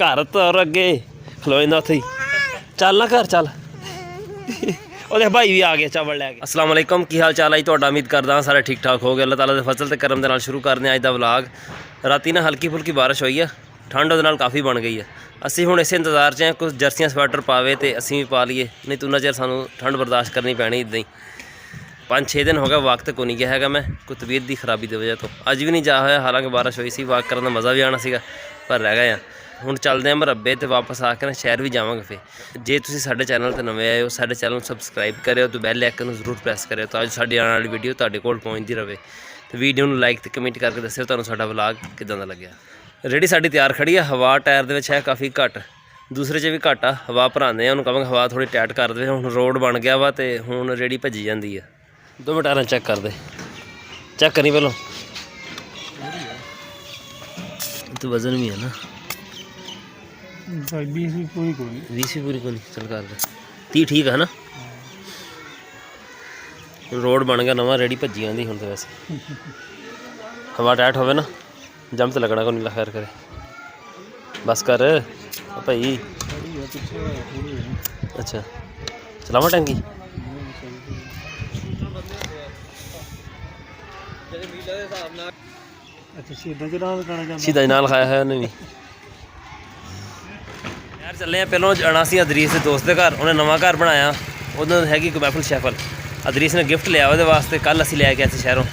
घर तुर अगे खलो जाता उत्थे ही चल ना घर चल और भाई भी आ गया चावल लैके। अस्सलाम वालेकुम की हाल चाल है जी। उम्मीद करदा सारे ठीक ठाक हो गए। अल्लाह ताला दे फजल ते करम दे नाल शुरू करने अज दा व्लॉग। राती ना हल्की फुल्की बारिश हुई है, ठंड उहदे नाल काफ़ी बन गई है। असीं हुण इस इंतजार च हैं कुछ जर्सियां स्वेटर पावे तो असीं भी पा लीए, नहीं तो उन्ना चिर सानूं ठंड बर्दाश्त करनी पैनी इदां ही। 5-6 दिन हो गए वक्त को नहीं गया है मैं कोई तबीयत की खराबी की वजह तो अज भी नहीं जा होया। हालांकि बारिश हुई सी, वाक करने का मज़ा भी आना सीगा पर रह गए हैं। ਹੁਣ ਚੱਲਦੇ ਹਾਂ ਮਰੱਬੇ ਤੇ ਵਾਪਸ ਆ ਕੇ ਨਾ ਸ਼ਹਿਰ ਵੀ ਜਾਵਾਂਗੇ। ਫਿਰ ਜੇ ਤੁਸੀਂ ਸਾਡੇ ਚੈਨਲ ਤੇ ਨਵੇਂ ਆਏ ਹੋ ਸਾਡੇ ਚੈਨਲ ਨੂੰ ਸਬਸਕ੍ਰਾਈਬ ਕਰਿਓ ਤੇ ਬੈਲ ਆਈਕਨ ਨੂੰ ਜ਼ਰੂਰ ਪ੍ਰੈਸ ਕਰਿਓ ਤਾਂ ਅੱਜ ਸਾਡੀ ਆਉਣ ਵਾਲੀ ਵੀਡੀਓ ਤੁਹਾਡੇ ਕੋਲ ਪਹੁੰਚਦੀ ਰਹੇ। ਤੇ ਵੀਡੀਓ ਨੂੰ ਲਾਈਕ ਤੇ ਕਮੈਂਟ ਕਰਕੇ ਦੱਸਿਓ ਤੁਹਾਨੂੰ ਸਾਡਾ ਵਲੌਗ ਕਿਦਾਂ ਦਾ ਲੱਗਿਆ। ਰੇੜੀ ਸਾਡੀ ਤਿਆਰ ਖੜੀ ਆ, ਹਵਾ ਟਾਇਰ ਦੇ ਵਿੱਚ ਹੈ ਕਾਫੀ ਘੱਟ, ਦੂਸਰੇ 'ਚ ਵੀ ਘੱਟ ਆ। ਹਵਾ ਭਰਾਉਂਦੇ ਆ, ਉਹਨੂੰ ਕਹਾਂਗੇ ਹਵਾ ਥੋੜੀ ਟਾਈਟ ਕਰ ਦੇ। ਹੁਣ ਰੋਡ ਬਣ ਗਿਆ ਵਾ ਤੇ ਹੁਣ ਰੇੜੀ ਭੱਜੀ ਜਾਂਦੀ ਆ। 2 ਮਿੰਟ ਆਰਾਂ ਚੈੱਕ ਕਰਦੇ, ਚੈੱਕ ਕਰੀ ਪਹਿਲਾਂ तो वजन भी है ना 20 भी पूरी को नहीं 20 भी पूरी को नहीं चल कर 30 ठीक है ना। रोड बन गया नवा, रेडी भजी आँदी हूँ तो वैसे हवा टाइट होवे ना जम तो लगना को नहीं खैर करे बस कर भाई। अच्छा चलावा टैंकी सीधा नाल खाया है उन्हें भी यार। चले हैं पहलों जाना सी अदरीस के दोस्त के घर, उन्हें नवा घर बनाया, उन्होंने हैगी महफिल शैफल। अदरीस ने गिफ्ट लिया वो वास्ते, कल असी लैके आए शहरों,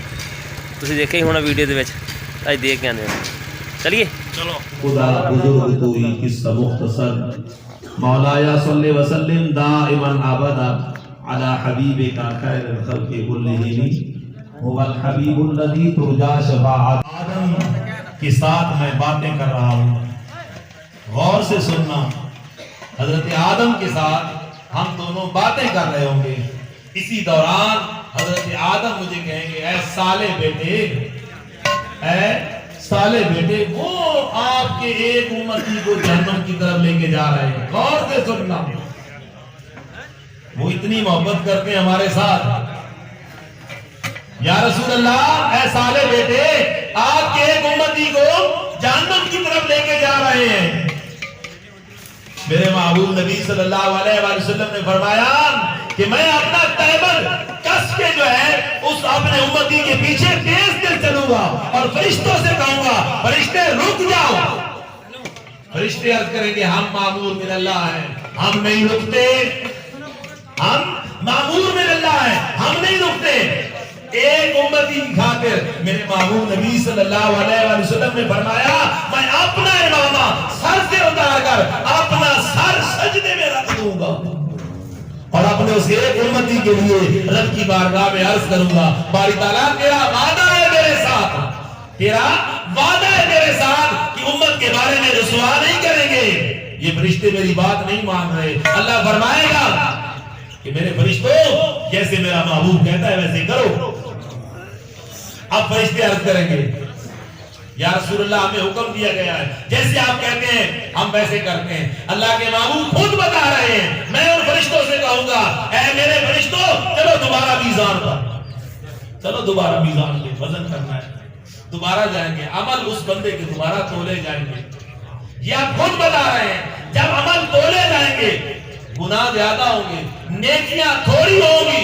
तुसीं देखिया ही होना वीडियो के विच। अज दे के आने चलिए चलो। खुदा बुजुर्ग कोई किस्सा मुख्तसर मौलाया सल्ले व सल्लिम दाइमन अबदा अला हबीबिका खैरुल खल्क़ि कुल्लिहिम हुवल हबीबुल लज़ी तुरजा शफाअत। आदम के साथ मैं बातें कर रहा हूँ, गौर से सुनना। हजरत आदम के साथ हम दोनों बातें कर रहे होंगे। इसी दौरान हजरत आदम मुझे कहेंगे ऐ साले बेटे, ऐ साले बेटे, वो आपके एक उम्मती को जन्नत की तरफ लेके जा रहे हैं। गौर से सुनना, वो इतनी मोहब्बत करते हैं हमारे साथ। या रसूल अल्लाह, ऐ साले बेटे, आपके एक उम्मती को जन्नत की तरफ लेके जा रहे हैं। मेरे महबूब नबी सल्लल्लाहु अलैहि वसल्लम ने फरमाया कि मैं अपना तैबल कस के जो है उस अपने उम्मती के पीछे तेज तेज चलूंगा और फरिश्तों से कहूंगा फरिश्ते रुक जाओ। फरिश्ते अर्ज करेंगे हम मामूर मिन अल्लाह हैं, हम नहीं रुकते, हम मामूर मिन अल्लाह हैं, हम नहीं रुकते। एक उम्मती की खातिर मेरे महबूब नबी सल्लल्लाहु अलैहि वसल्लम ने फरमाया मैं अपना इमामा सर से उतार कर अपना सर सजदे में रख दूंगा और अपने उस एक उम्मती के लिए रब की बारगाह में अर्ज करूंगा बारी ताला तेरा वादा है मेरे साथ, तेरा वादा है मेरे साथ कि उम्मत के बारे में रुसवा नहीं करेंगे। ये फरिश्ते मेरी बात नहीं मान रहे। अल्लाह फरमाएगा कि मेरे फरिश्तों जैसे मेरा महबूब कहता है वैसे करो। अब फरिश्ते अर्ज करेंगे या रसूलुल्लाह हमें हुक्म दिया गया है जैसे आप कहते हैं हम वैसे करते हैं। अल्लाह के महबूब खुद बता रहे हैं मैं उन फरिश्तों से कहूंगा ऐ मेरे फरिश्तों चलो दोबारा मीज़ान पर, चलो दोबारा मीज़ान पे वजन करना है। दोबारा जाएंगे, अमल उस बंदे के दोबारा तोले जाएंगे। ये आप खुद बता रहे हैं जब अमल तोले जाएंगे गुनाह ज्यादा होंगे, नेकियां थोड़ी होंगी।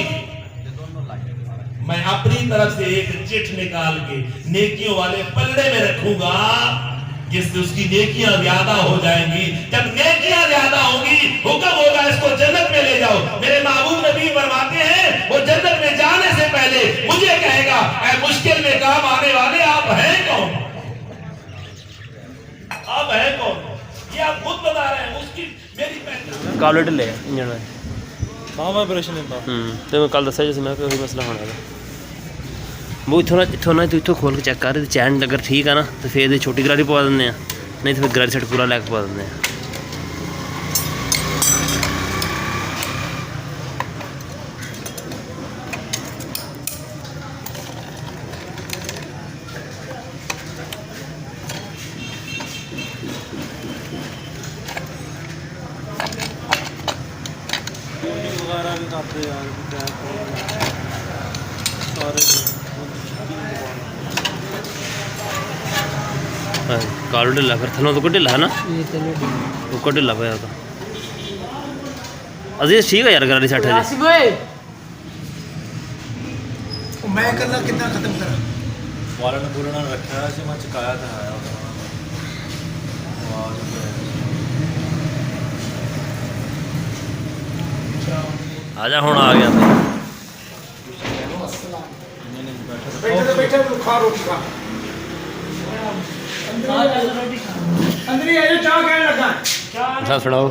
मैं अपनी तरफ से एक चिट निकाल के नेकियों वाले पल्ले में रखूंगा जिससे उसकी नेकियां ज्यादा हो जाएंगी। जब नेकियां ज्यादा होंगी हुक्म होगा इसको जन्नत में ले जाओ। मेरे महबूब नबी फरमाते हैं वो जन्नत में जाने से पहले मुझे कहेगा ऐ मुश्किल में काम आने वाले आप हैं कौन, आप हैं कौन। ये आप खुद बता रहे हैं उसकी मेरी पहचान कालेट ले इंजन मामा ऑपरेशन है। ਤੇ ਮੈਂ ਕੱਲ ਦੱਸਿਆ ਜਿਸ ਮੈਂ ਕੋਈ ਮਸਲਾ ਹੋਣਾ ਹੈ वो इथों ना तू इथों खोल के चेक कर चैन अगर ठीक है ना तो फिर छोटी गरारी पवा देंगे, नहीं तो फिर गरारी सेट पूरा लैके पवा देंगे। वगैरह भी खाते यार सारे ਕਾਲੂ ਢਿੱਲਾ ਫਿਰ ਥੱਲੋਂ ਤੋਂ ਢਿੱਲਾ ਹੈ ਨਾ ਉੱਕਾ ਢਿੱਲਾ ਪਿਆ ਤਾਂ ਅਸੀਂ ਠੀਕ ਆ ਯਾਰ ਗਰਾਰੀ 60 ਹਜੇ ਮੈਂ ਕਰਨਾ ਕਿੱਦਾਂ ਖਤਮ ਕਰਾਂ ਵਾਲਣ ਬੁਲਣਾ ਰੱਖਿਆ ਸੀ ਮੈਂ ਚਕਾਇਆ ਤਾਂ ਆਇਆ ਆ ਜਾ ਹੁਣ ਆ ਗਿਆ ਬੈਠੇ ਬੈਠੇ ਖਾ ਰੋਟੀ ਖਾ ਅੰਦਰ ਹੀ ਆਜੋ ਚਾਹ ਕਹਿਣ ਲੱਗਾ ਅੱਛਾ ਸੁਣਾਓ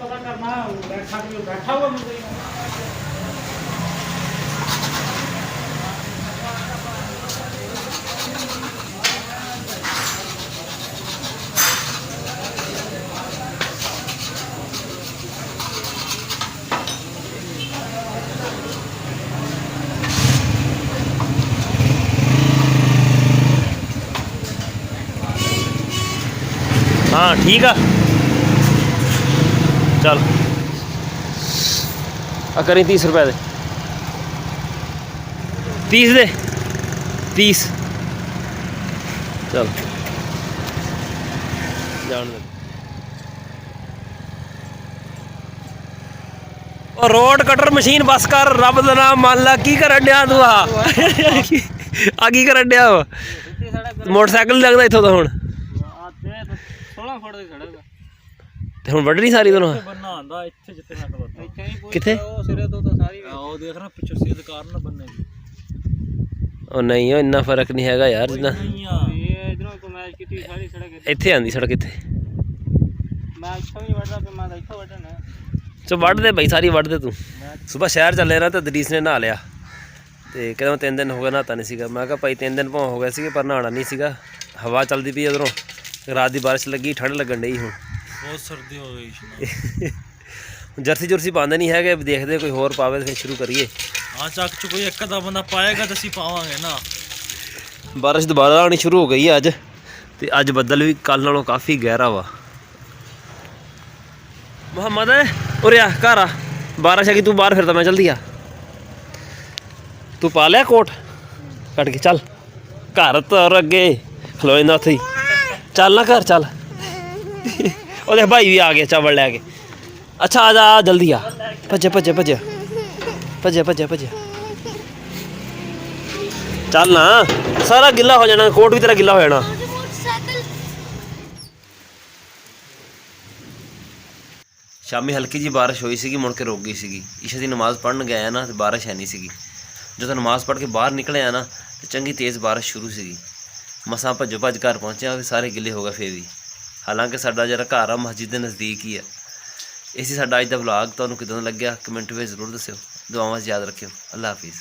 ਪਤਾ ਕਰਨਾ ਬੈਠਾ हुआ मुझे हाँ ठीक है चल करी 30 रुपए दे 30 दे 30 चल जान दे और रोड कटर मशीन बस कर रब दा नाम मान ला की करन दिया तू आ की करन दिया मोटरसाइकिल लगदा इथों दा हुण 16 फुट ਦੀ ਸੜਕ ਤੇ ਹੁਣ ਵੱਢਣੀ ਸਾਰੀ ਦੋਨੋਂ ਬੰਨਾ ਆਂਦਾ ਇੱਥੇ ਜਿੱਥੇ ਮੈਂ ਖਲੋਤਾ ਕਿੱਥੇ ਉਹ ਸਿਰੇ ਤੋਂ ਤਾਂ ਸਾਰੀ ਉਹ ਦੇਖ ਨਾ ਪਿੱਛੇ ਸਿਰ ਕਾਰ ਨਾ ਬੰਨੇ ਉਹ ਨਹੀਂ ਉਹ ਇੰਨਾ ਫਰਕ ਨਹੀਂ ਹੈਗਾ ਯਾਰ ਜਿੰਨਾ ਇਹ ਇਧਰੋਂ ਤੋਂ ਮੈਚ ਕੀਤੀ ਸਾਰੀ ਸੜਕ ਇੱਥੇ ਆਂਦੀ ਸੜਕ ਇੱਥੇ ਮੈਂ ਇੱਥੋਂ ਹੀ ਵੱਢਦਾ ਪਿਆ ਮੈਂ ਤਾਂ ਇੱਥੋਂ ਵੱਢਣਾ ਸੋ ਵੱਢ ਦੇ ਬਈ ਸਾਰੀ ਵੱਢ ਦੇ ਤੂੰ ਸਵੇਰ ਸ਼ਹਿਰ ਚੱਲੇ ਨਾ ਤਾਂ ਦਰੀਸ ਨੇ ਨਹਾ ਲਿਆ ਤੇ ਕਹਿੰਦਾ 3 ਦਿਨ ਹੋ ਗਏ ਨਹਾਤਾ ਨਹੀਂ ਸੀਗਾ ਮੈਂ ਕਿਹਾ ਭਾਈ 3 ਦਿਨ ਭਾਵੇਂ ਹੋ ਗਏ ਸੀਗੇ ਪਰ ਨਹਾਉਣਾ ਨਹੀਂ ਸੀਗਾ ਹਵਾ ਚੱਲਦੀ ਪਈ ਉਧਰੋਂ ਰਾਤ ਦੀ ਬਾਰਿਸ਼ ਲੱਗੀ ਠੰਡ ਲੱਗਣ ਡਈ ਹੁਣ ਬਹੁਤ ਸਰਦੀ ਹੋ ਗਈ ਜਰਸੀ ਜੁਰਸੀ ਪਾਉਂਦੇ ਨਹੀਂ ਹੈਗੇ ਦੇਖਦੇ ਕੋਈ ਹੋਰ ਪਾਵੇ ਤੇ ਫਿਰ ਸ਼ੁਰੂ ਕਰੀਏ ਹਾਂ ਚੱਕ ਚ ਕੋਈ ਇੱਕ ਅੱਧਾ ਬੰਦਾ ਪਾਏਗਾ ਤਾਂ ਅਸੀਂ ਪਾਵਾਂਗੇ ਨਾ ਬਾਰਿਸ਼ ਦੁਬਾਰਾ ਆਉਣੀ ਸ਼ੁਰੂ ਹੋ ਗਈ ਅੱਜ ਤੇ ਅੱਜ ਬੱਦਲ ਵੀ ਕੱਲ ਨਾਲੋਂ ਕਾਫੀ ਗਹਿਰਾ ਵਾ ਮੁਹੰਮਦ ਉਰੇ ਆ ਘਰ ਆ ਬਾਰਿਸ਼ ਆ ਗਈ ਤੂੰ ਬਾਹਰ ਫਿਰਦਾ ਮੈਂ ਜਲਦੀ ਆ ਤੂੰ ਪਾ ਲਿਆ ਕੋਟ ਕੱਢ ਕੇ ਚੱਲ ਘਰ ਤੁਰ ਅੱਗੇ ਖਲੋ ਜਾਂਦਾ ਉੱਥੇ ਹੀ ਚੱਲ ਨਾ ਘਰ ਚੱਲ ਉਹਦੇ ਭਾਈ ਵੀ ਆ ਗਿਆ ਚਾਵਲ ਲੈ ਕੇ ਅੱਛਾ ਆ ਜਾ ਜਲਦੀ ਆ ਭੱਜਿਆ ਭੱਜਿਆ ਭੱਜਿਆ ਭੱਜਿਆ ਭੱਜਿਆ ਭੱਜਿਆ ਚੱਲ ਨਾ ਸਾਰਾ ਗਿੱਲਾ ਹੋ ਜਾਣਾ ਕੋਟ ਵੀ ਤੇਰਾ ਗਿੱਲਾ ਹੋ ਜਾਣਾ ਸ਼ਾਮੀ ਹਲਕੀ ਜੀ ਬਾਰਿਸ਼ ਹੋਈ ਸੀਗੀ ਮੁੜ ਕੇ ਰੁਕ ਗਈ ਸੀਗੀ ਇਸ਼ਾ ਦੀ ਨਮਾਜ਼ ਪੜ੍ਹਨ ਗਿਆ ਨਾ ਤੇ ਬਾਰਿਸ਼ ਹੈ ਨਹੀਂ ਸੀਗੀ ਜਦੋਂ ਨਮਾਜ਼ ਪੜ੍ਹ ਕੇ ਬਾਹਰ ਨਿਕਲਿਆ ਨਾ ਤੇ ਚੰਗੀ ਤੇਜ਼ ਬਾਰਿਸ਼ ਸ਼ੁਰੂ ਸੀਗੀ ਮਸਾਂ ਭੱਜੋ ਭੱਜ ਘਰ ਪਹੁੰਚਿਆ ਸਾਰੇ ਗਿੱਲੇ ਹੋ ਗਏ ਫੇਰ ਵੀ ਹਾਲਾਂਕਿ ਸਾਡਾ ਜਿਹੜਾ ਘਰ ਆ ਮਸਜਿਦ ਦੇ ਨਜ਼ਦੀਕ ਹੀ ਆ ਇਹ ਸੀ ਸਾਡਾ ਅੱਜ ਦਾ ਵਲੌਗ ਤੁਹਾਨੂੰ ਕਿਦਾਂ ਲੱਗਿਆ ਕਮੈਂਟ ਵਿੱਚ ਜ਼ਰੂਰ ਦੱਸਿਓ ਦੁਆਵਾਂ 'ਚ ਯਾਦ ਰੱਖਿਓ ਅੱਲਾ ਹਾਫਿਜ਼